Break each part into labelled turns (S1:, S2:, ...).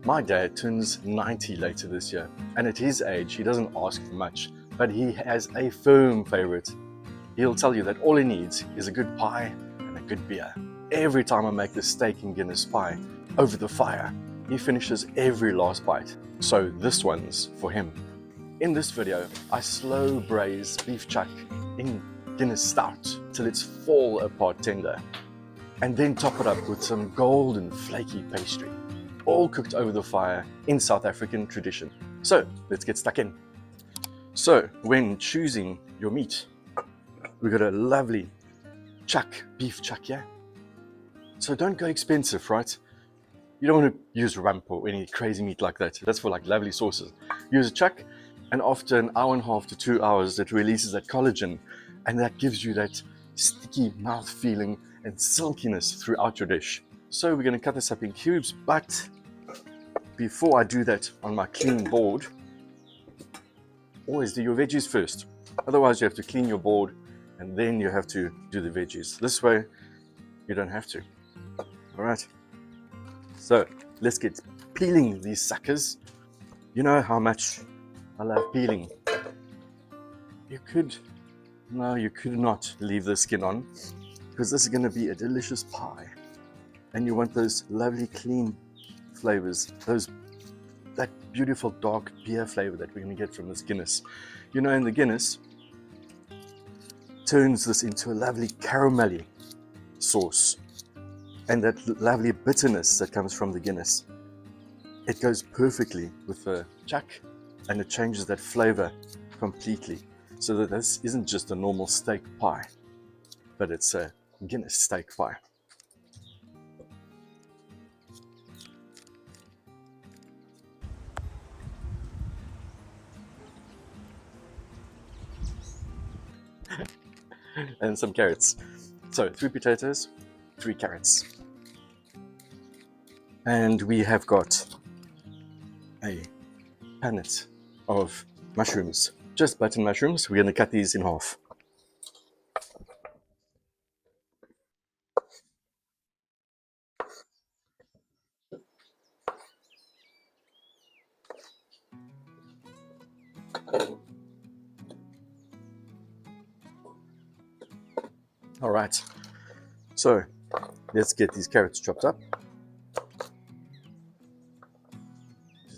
S1: My dad turns 90 later this year, and at his age, he doesn't ask for much, but he has a firm favorite. He'll tell you that all he needs is a good pie and a good beer. Every time I make the steak and Guinness pie over the fire, he finishes every last bite. So this one's for him. In this video, I slow braise beef chuck in Guinness stout till it's fall apart tender, and then top it up with some golden flaky pastry, all cooked over the fire in South African tradition. So let's get stuck in. So when choosing your meat, we got a lovely chuck, beef chuck here. So don't go expensive, right? You don't want to use rump or any crazy meat like that. That's for like lovely sauces. Use a chuck, and after an hour and a half to 2 hours, it releases that collagen, and that gives you that sticky mouth feeling and silkiness throughout your dish. So we're going to cut this up in cubes, but before I do that on my clean board, always do your veggies first. Otherwise you have to clean your board and then you have to do the veggies. This way you don't have to. All right, so let's get peeling these suckers. You know how much I love peeling. You could not leave the skin on, because this is going to be a delicious pie, and you want those lovely clean flavors, that beautiful dark beer flavor that we're going to get from this Guinness. You know, and the Guinness turns this into a lovely caramelly sauce, and that lovely bitterness that comes from the Guinness, it goes perfectly with the chuck, and it changes that flavor completely, so that this isn't just a normal steak pie, but it's a Guinness steak pie. And some carrots. So 3 potatoes, 3 carrots. And we have got a punnet of mushrooms, just button mushrooms. We're going to cut these in half. All right, so let's get these carrots chopped up.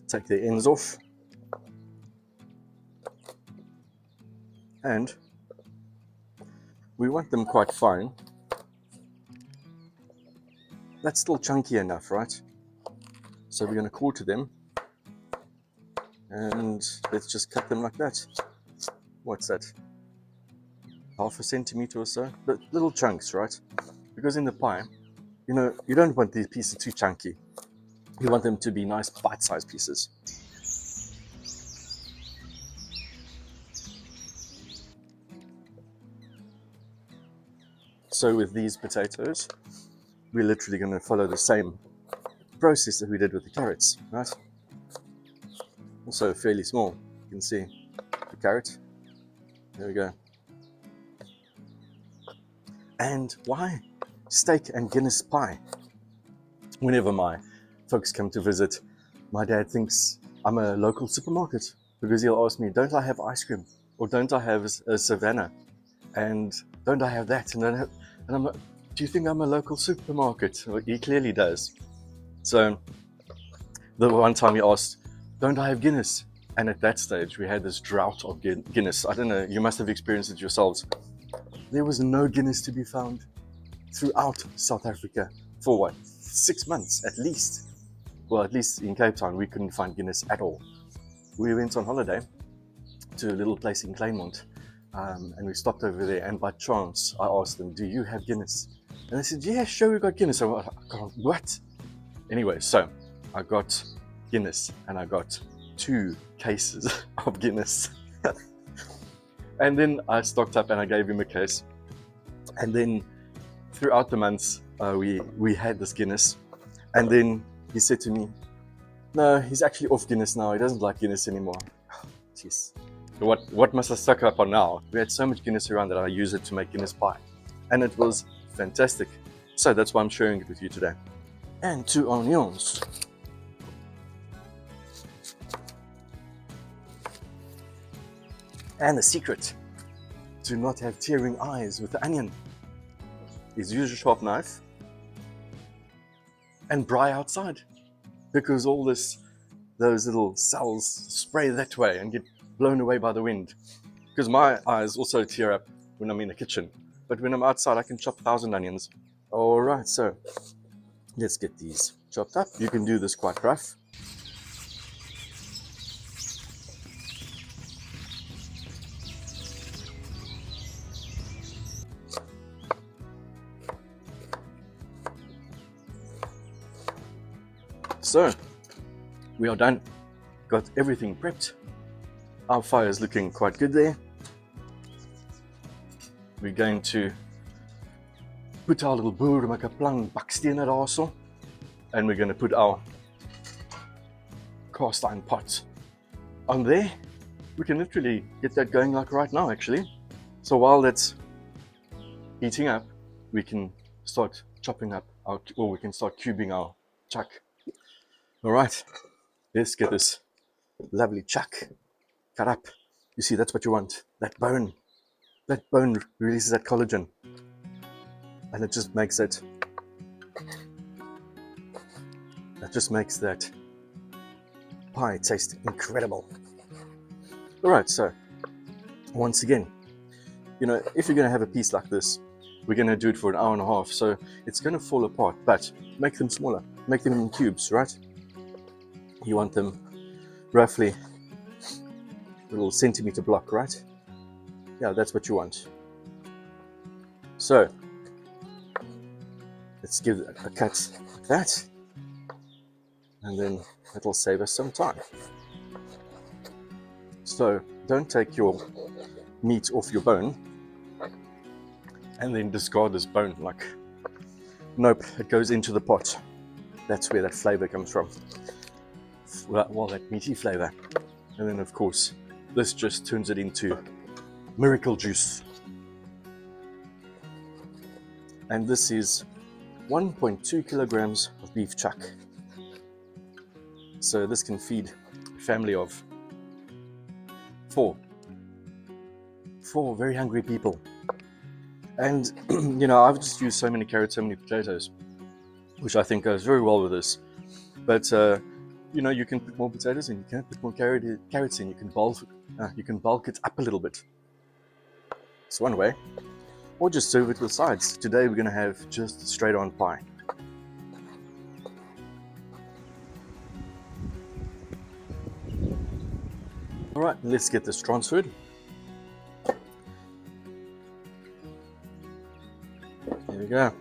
S1: Take the ends off, and we want them quite fine. That's still chunky enough, right? So we're going to quarter them, and let's just cut them like that. What's that? Half a centimeter or so, but little chunks, right? Because in the pie, you know, you don't want these pieces too chunky. You want them to be nice bite-sized pieces. So with these potatoes, we're literally going to follow the same process that we did with the carrots, right? Also fairly small. You can see the carrot. There we go. And why steak and Guinness pie? Whenever my folks come to visit, my dad thinks I'm a local supermarket, because he'll ask me, don't I have ice cream? Or don't I have a Savannah? And don't I have that? And I'm like, do you think I'm a local supermarket? Well, he clearly does. So the one time he asked, don't I have Guinness? And at that stage, we had this drought of Guinness. I don't know, you must have experienced it yourselves. There was no Guinness to be found throughout South Africa for what, 6 months at least. Well, at least in Cape Town, we couldn't find Guinness at all. We went on holiday to a little place in Claremont, and we stopped over there, and by chance, I asked them, do you have Guinness? And they said, yeah, sure, we got Guinness. I'm like, what? Anyway, so I got Guinness, and I got 2 cases of Guinness. And then I stocked up and I gave him a case. And then throughout the months, we had this Guinness. And then he said to me, no, he's actually off Guinness now. He doesn't like Guinness anymore. Jeez. What must I stock up on now? We had so much Guinness around that I use it to make Guinness pie. And it was fantastic. So that's why I'm sharing it with you today. And 2 onions. And the secret to not have tearing eyes with the onion is use a sharp knife and pry outside, because all those little cells spray that way and get blown away by the wind. Because my eyes also tear up when I'm in the kitchen, but when I'm outside I can chop 1,000 onions. All right, so let's get these chopped up. You can do this quite rough. So we are done. Got everything prepped. Our fire is looking quite good there. We're going to put our little boer met 'n plank baksteen daarso, and we're going to put our cast iron pot on there. We can literally get that going like right now actually. So while that's heating up, we can start chopping up or we can start cubing our chuck. All right, let's get this lovely chuck cut up. You see, that's what you want. That bone releases that collagen, and it just makes it. That just makes that pie taste incredible. All right, so once again, you know, if you're going to have a piece like this, we're going to do it for an hour and a half, so it's going to fall apart. But make them smaller. Make them in cubes, right? You want them roughly a little centimeter block, right? Yeah, that's what you want. So let's give it a cut like that, and then it'll save us some time. So don't take your meat off your bone and then discard this bone. Like, nope, it goes into the pot. That's where that flavor comes from. Well, that meaty flavor. And then of course this just turns it into miracle juice. And this is 1.2 kilograms of beef chuck. So this can feed a family of four very hungry people. And you know, I've just used so many carrots, so many potatoes, which I think goes very well with this. But you know, you can put more potatoes in, you can put more carrots in, you can bulk it up a little bit. It's one way. Or just serve it with sides. Today we're going to have just straight on pie. All right, let's get this transferred. There we go.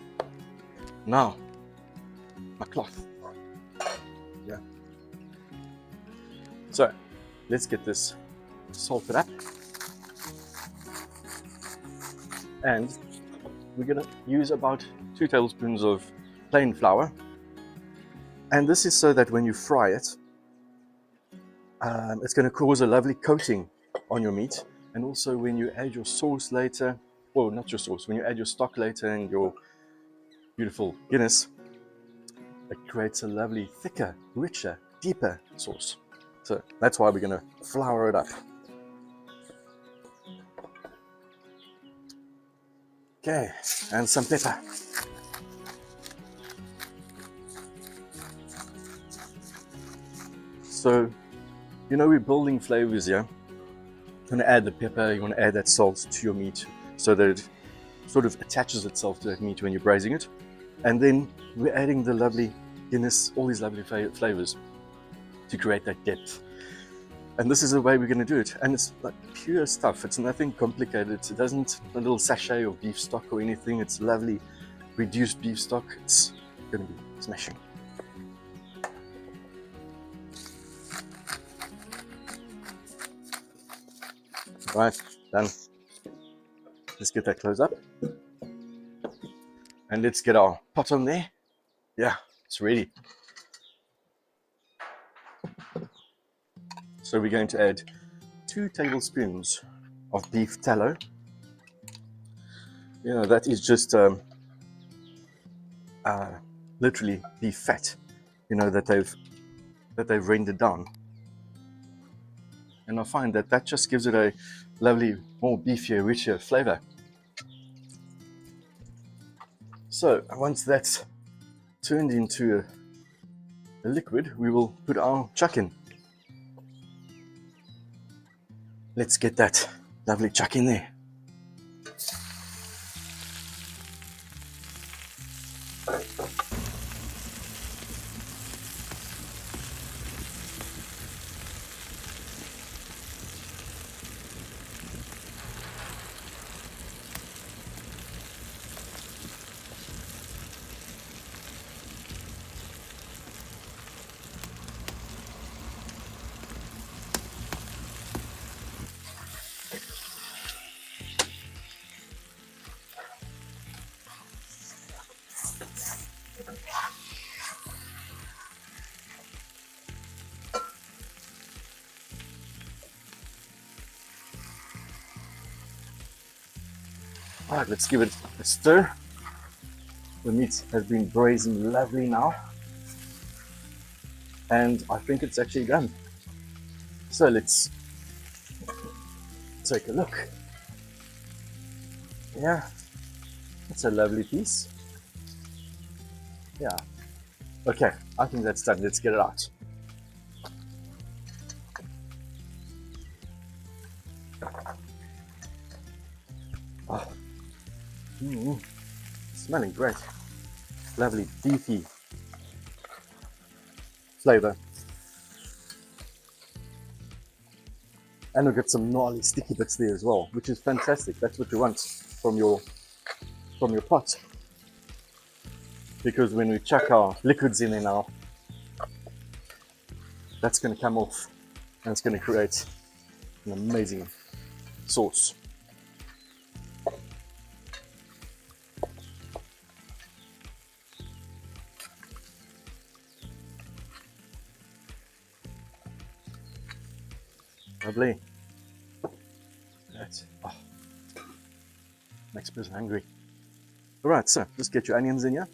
S1: Now, my cloth. Yeah. So, let's get this salted up. And we're going to use about 2 tablespoons of plain flour. And this is so that when you fry it, it's going to cause a lovely coating on your meat. And also when you add your sauce later, well, not your sauce, when you add your stock later and your beautiful Guinness, it creates a lovely, thicker, richer, deeper sauce. So that's why we're going to flour it up. Okay, and some pepper. So, you know, we're building flavors here. You want to add the pepper, you want to add that salt to your meat so that it sort of attaches itself to that meat when you're braising it. And then we're adding the lovely Guinness, all these lovely flavors to create that depth. And this is the way we're going to do it. And it's like pure stuff. It's nothing complicated. It doesn't a little sachet of beef stock or anything. It's lovely reduced beef stock. It's going to be smashing. Right, done. Let's get that close up. And let's get our pot on there. Yeah, it's ready. So we're going to add 2 tablespoons of beef tallow. You know, that is just literally beef fat, you know, that they've rendered down. and I find that that just gives it a lovely, more beefier, richer flavor. So once that's turned into a liquid, we will put our chuck in. Let's get that lovely chuck in there. All right, let's give it a stir. The meat has been braising lovely now, and I think it's actually done. So let's take a look. Yeah, it's a lovely piece. Yeah. Okay, I think that's done. Let's get it out. Oh. Smelling great. Lovely beefy flavor. And we've got some gnarly sticky bits there as well, which is fantastic. That's what you want from your pot. Because when we chuck our liquids in there now, that's going to come off and it's going to create an amazing sauce. Lovely. That makes a person hungry. Alright, so just get your onions in here.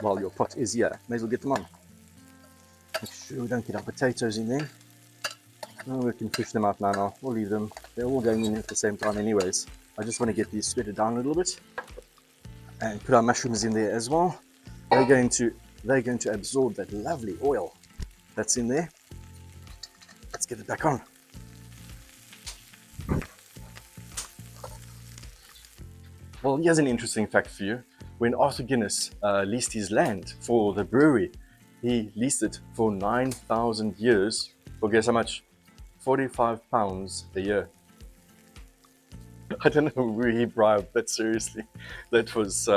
S1: While your pot is here, may as well get them on. Make sure we don't get our potatoes in there. Oh, we can push them out now. We'll leave them. They're all going in at the same time anyways. I just want to get these sweated down a little bit. And put our mushrooms in there as well. They're going to absorb that lovely oil that's in there. Let's get it back on. Well, here's an interesting fact for you. When Arthur Guinness leased his land for the brewery, he leased it for 9,000 years. Well, guess how much? £45 a year. I don't know where he bribed, but seriously, that was,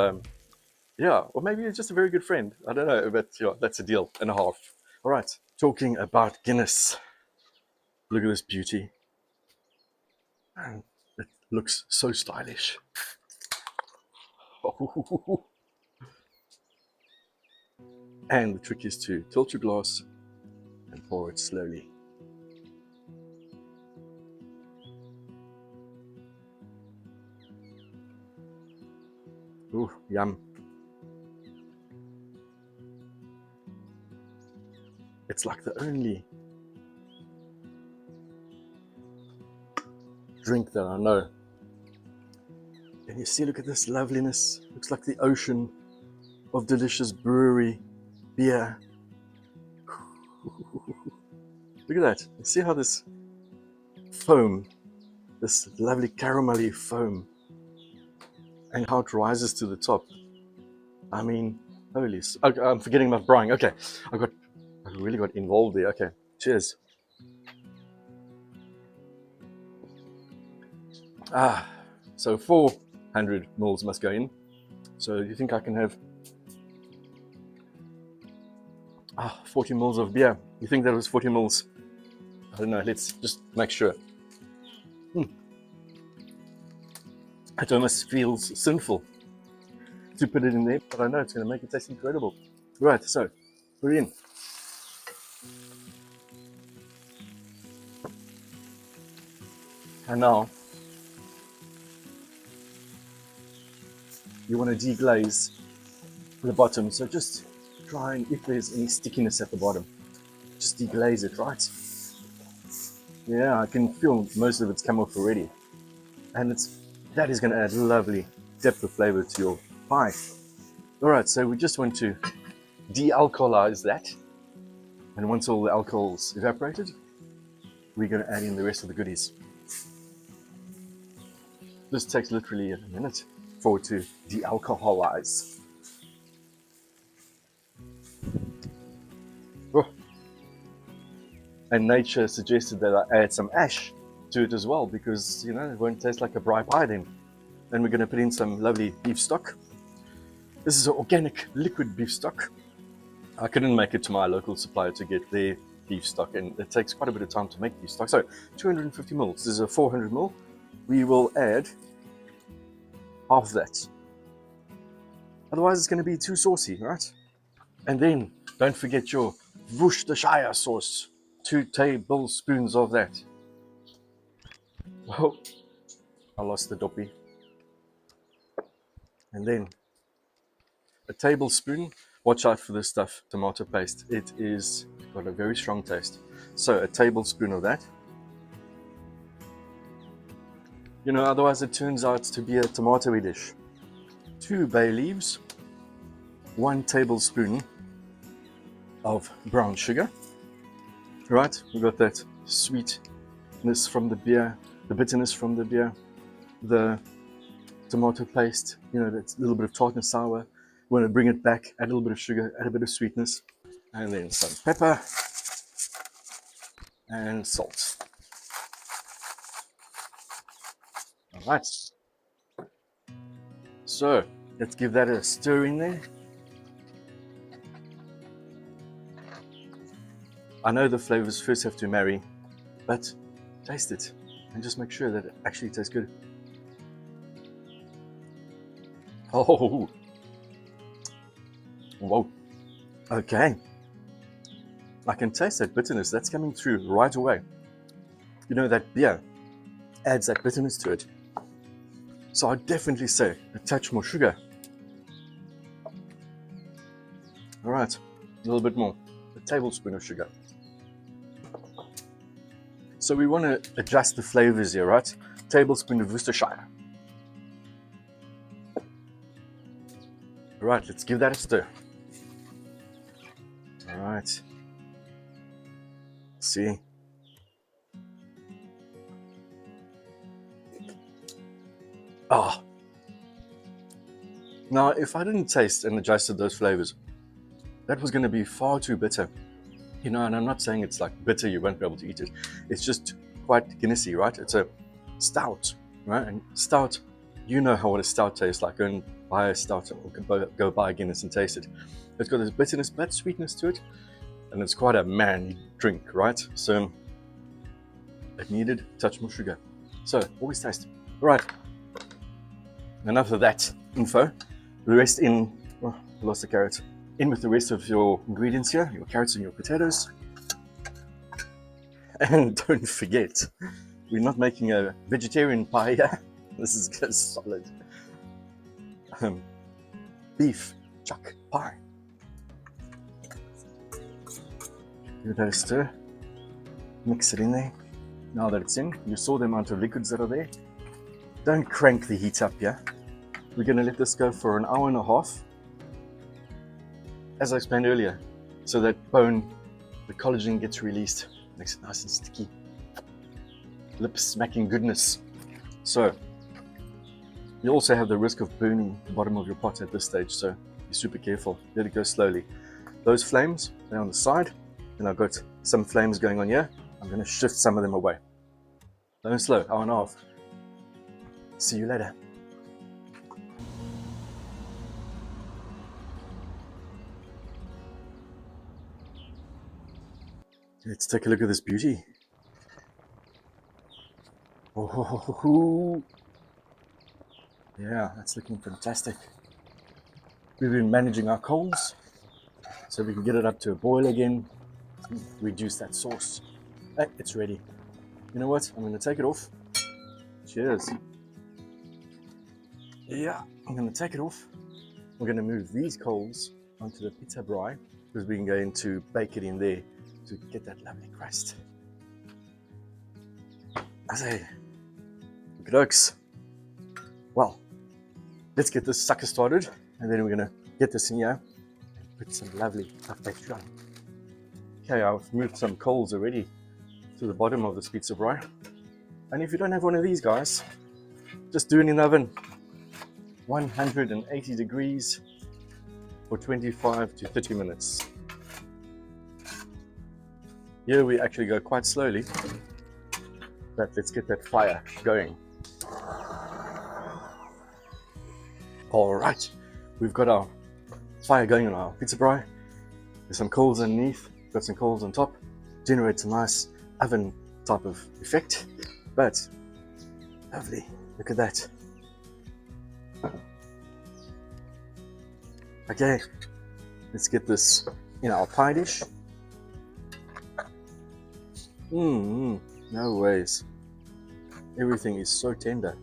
S1: yeah, or maybe he's just a very good friend. I don't know, but yeah, that's a deal and a half. All right, talking about Guinness. Look at this beauty. And it looks so stylish. And the trick is to tilt your glass and pour it slowly. Ooh, yum. It's like the only drink that I know. And you see, look at this loveliness. Looks like the ocean of delicious brewery beer. Look at that. You see how this foam, this lovely caramelly foam, and how it rises to the top. I mean, holy, I'm forgetting about brine. Okay, I really got involved there. Okay, cheers. So 400 mils must go in. So you think I can have 40 mils of beer? You think that was 40 mils? I don't know, let's just make sure. It almost feels sinful to put it in there, but I know it's going to make it taste incredible. Right, so put it in. And now you want to deglaze the bottom, so just try and, if there's any stickiness at the bottom, just deglaze it, right? Yeah, I can feel most of it's come off already. And that is going to add lovely depth of flavor to your pie. All right, so we just want to de-alcoholize that. And once all the alcohol's evaporated, we're going to add in the rest of the goodies. This takes literally a minute for it to de-alcoholize. Oh. And nature suggested that I add some ash to it as well, because it won't taste like a dry pie then. Then we're going to put in some lovely beef stock. This is an organic liquid beef stock. I couldn't make it to my local supplier to get their beef stock, and it takes quite a bit of time to make beef stock. So 250 ml. This is a 400 ml. We will add half of that. Otherwise, it's going to be too saucy, right? And then don't forget your Worcestershire sauce. 2 tablespoons of that. Whoa, I lost the doppy. And then a tablespoon. Watch out for this stuff, tomato paste. It is got a very strong taste. So a tablespoon of that. Otherwise it turns out to be a tomatoey dish. 2 bay leaves. 1 tablespoon of brown sugar. Right, we got that sweetness from the beer, the bitterness from the beer, the tomato paste, that's a little bit of tartness sour. We want to bring it back, add a little bit of sugar, add a bit of sweetness, and then some pepper and salt. All right. So let's give that a stir in there. I know the flavors first have to marry, but taste it and just make sure that it actually tastes good. Oh, whoa. Okay. I can taste that bitterness. That's coming through right away. That beer adds that bitterness to it. So I'd definitely say a touch more sugar. All right, a little bit more, a tablespoon of sugar. So we want to adjust the flavors here, right? Tablespoon of Worcestershire. All right, let's give that a stir. All right. See. Ah. Now, if I didn't taste and adjusted those flavors, that was going to be far too bitter. And I'm not saying it's like bitter, you won't be able to eat it. It's just quite Guinnessy, right? It's a stout, right? And stout, what a stout tastes like. Go and buy a stout or go buy a Guinness and taste it. It's got this bitterness but sweetness to it. And it's quite a manly drink, right? So it needed a touch more sugar. So always taste. All right. Enough of that info. The rest in, I lost the carrot. In with the rest of your ingredients here, your carrots and your potatoes. And don't forget, we're not making a vegetarian pie here. This is good, solid beef chuck pie. Give that a stir. Mix it in there. Now that it's in, you saw the amount of liquids that are there. Don't crank the heat up here. We're going to let this go for an hour and a half. As I explained earlier, so that bone, the collagen gets released, makes it nice and sticky. Lip smacking goodness. So, you also have the risk of burning the bottom of your pot at this stage, so be super careful. Let it go slowly. Those flames, they're on the side, and I've got some flames going on here. I'm going to shift some of them away. Don't slow, hour and a half. See you later. Let's take a look at this beauty. Oh, yeah, that's looking fantastic. We've been managing our coals so we can get it up to a boil again, reduce that sauce. Hey, it's ready. You know what? I'm going to take it off. Cheers. Yeah, I'm going to take it off. We're going to move these coals onto the pizza braai because we're going to bake it in there to get that lovely crust. I say, good oaks. Well, let's get this sucker started, and then we're gonna get this in here and put some lovely puff pastry on. Okay, I've moved some coals already to the bottom of this pizza braai. And if you don't have one of these guys, just do it in the oven, 180 degrees for 25 to 30 minutes. Here we actually go quite slowly, but let's get that fire going. All right, we've got our fire going on our pizza braai. There's some coals underneath, got some coals on top, generates a nice oven type of effect, but lovely. Look at that. Okay, let's get this in our pie dish. No ways. Everything is so tender.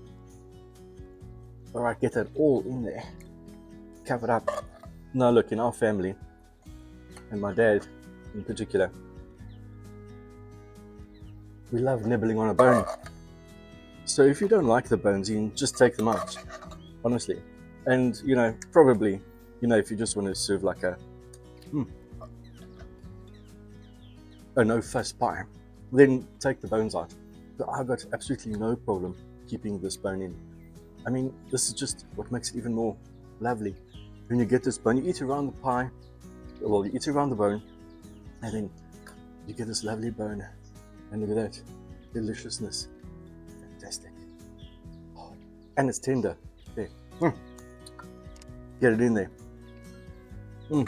S1: All right, get that all in there. Cover it up. Now look, in our family, and my dad in particular, we love nibbling on a bone. So if you don't like the bones, you can just take them out, honestly. And, probably, if you just want to serve like a no-fuss pie, then take the bones out. But I've got absolutely no problem keeping this bone in. I mean, this is just what makes it even more lovely. When you get this bone, you eat around the pie, well, you eat around the bone, and then you get this lovely bone. And look at that, deliciousness. Fantastic. Oh, and it's tender. There. Get it in there. And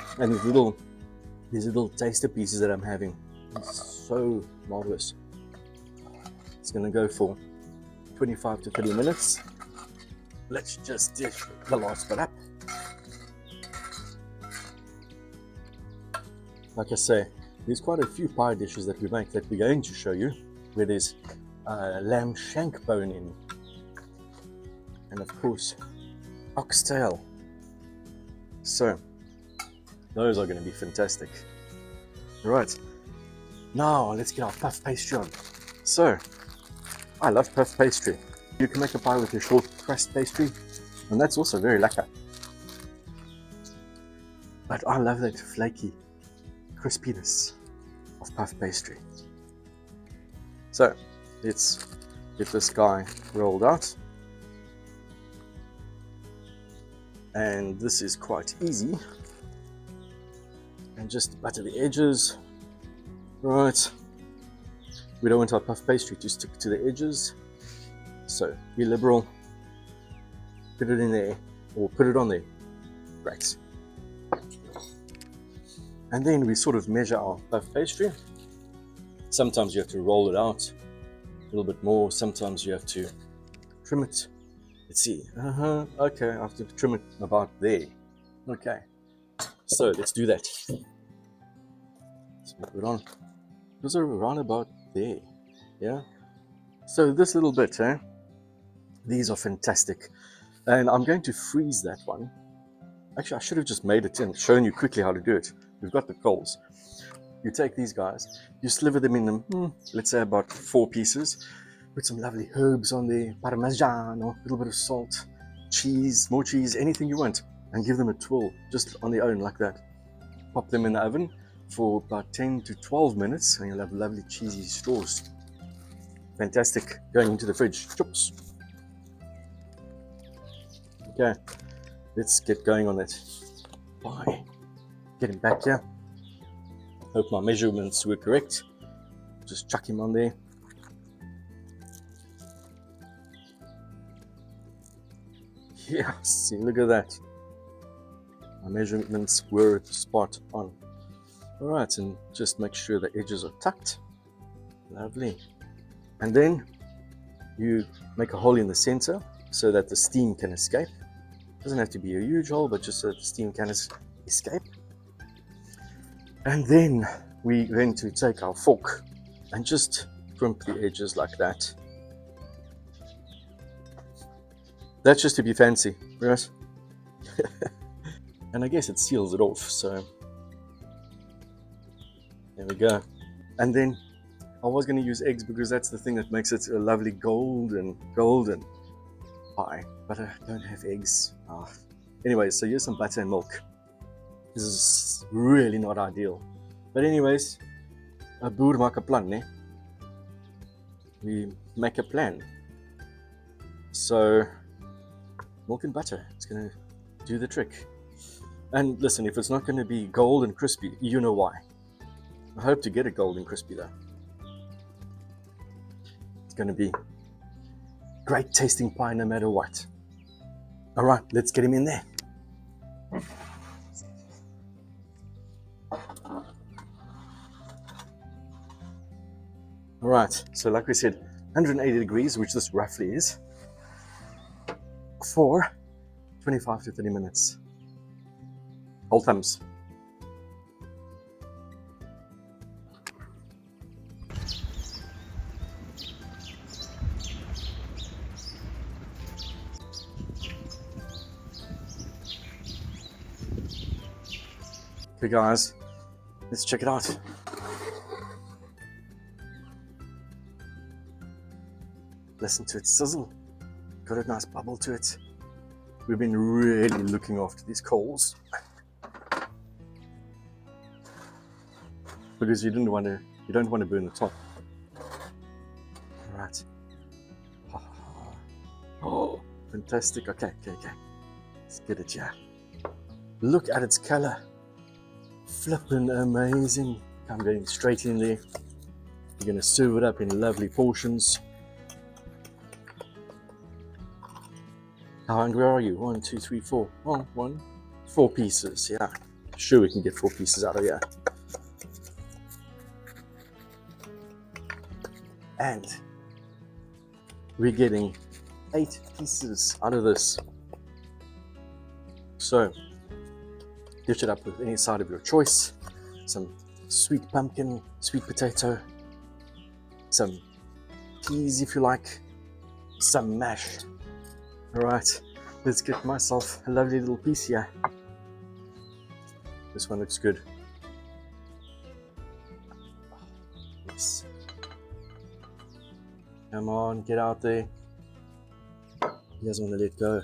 S1: these little taster pieces that I'm having, it's so marvelous. It's gonna go for 25 to 30 minutes. Let's just dish the last bit up. Like I say, there's quite a few pie dishes that we make that we're going to show you, where there's lamb shank bone in, and of course oxtail. So those are going to be fantastic. Right, now let's get our puff pastry on. So I love puff pastry. You can make a pie with your short crust pastry, and that's also very lekker. But I love that flaky crispiness of puff pastry. So let's get this guy rolled out. And this is quite easy. And just butter the edges. Right. We don't want our puff pastry to stick to the edges. So be liberal. Put it in there, or put it on there. Great. And then we sort of measure our puff pastry. Sometimes you have to roll it out a little bit more. Sometimes you have to trim it. Let's see. Okay, I have to trim it about there. Okay. So let's do that. Let's put it on. Those are around about there. Yeah. So this little bit, these are fantastic. And I'm going to freeze that one. Actually, I should have just made it and shown you quickly how to do it. We've got the coals. You take these guys, you sliver them in them, let's say about 4 pieces. Put some lovely herbs on there, parmesan, or a little bit of salt, cheese, more cheese, anything you want, and give them a twirl just on their own like that. Pop them in the oven for about 10 to 12 minutes, and you'll have lovely cheesy straws. Fantastic. Going into the fridge. Chops. Okay, let's get going on that pie. Get him back here. Hope my measurements were correct. Just chuck him on there. Yeah, see, look at that. My measurements were spot on. Alright, and just make sure the edges are tucked. Lovely. And then you make a hole in the center so that the steam can escape. Doesn't have to be a huge hole, but just so that the steam can escape. And then we're going to take our fork and just crimp the edges like that. That's just to be fancy, right? And I guess it seals it off, so there we go. And then I was going to use eggs because that's the thing that makes it a lovely golden pie, but I don't have eggs. Anyways, so here's some butter and milk. This is really not ideal. But anyways, a boer maak 'n plan, né? We make a plan. So, milk and butter, it's going to do the trick. And listen, if it's not going to be gold and crispy, you know why. I hope to get it gold and crispy though. It's going to be great tasting pie no matter what. All right, let's get him in there. All right, so like we said, 180 degrees, which this roughly is, for 25 to 30 minutes. Hold thumbs. Okay guys, let's check it out. Listen to it sizzle. Got a nice bubble to it. We've been really looking after these coals because you don't want to burn the top. All right. Oh, fantastic. Okay. Let's get it here. Look at its color. Flippin' amazing. I'm getting straight in there. You're going to serve it up in lovely portions. How hungry are you? 1, 2, 3, 4. Oh, 4 pieces. Yeah, sure we can get 4 pieces out of here. And we're getting 8 pieces out of this. So dish it up with any side of your choice. Some sweet pumpkin, sweet potato, some peas if you like, some mash. Alright, let's get myself a lovely little piece here. This one looks good. Yes. Come on, get out there. He doesn't want to let go.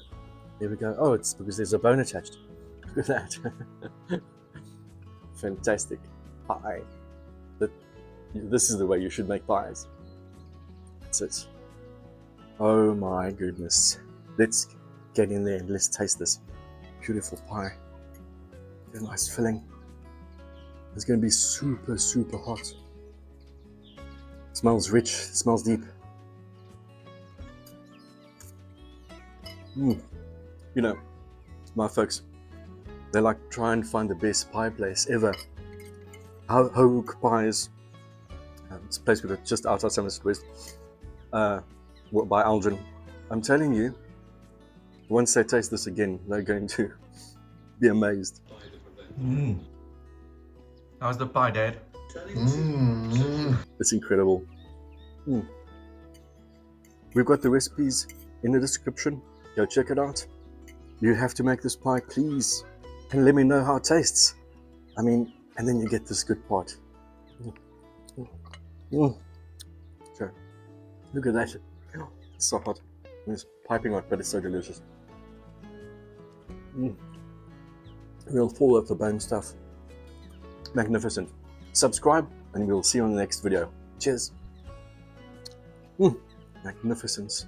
S1: There we go. Oh, it's because there's a bone attached. Look at that. Fantastic pie. This is the way you should make pies. That's it. Oh my goodness. Let's get in there and let's taste this beautiful pie. Get a nice filling. It's going to be super, super hot. It smells rich, it smells deep. You know, my folks, they like try and find the best pie place ever. Hoek Pies. It's a place we got just outside Somerset West, by Aldrin. I'm telling you, once they taste this again, they're going to be amazed.
S2: How's the pie, Dad?
S1: It's incredible. We've got the recipes in the description. Go check it out. You have to make this pie, please, and let me know how it tastes. I mean, and then you get this good part. So, look at that. It's so hot. It's piping hot, but it's so delicious. We'll fall off the bone stuff. Magnificent. Subscribe, and we'll see you on the next video. Cheers. Magnificence.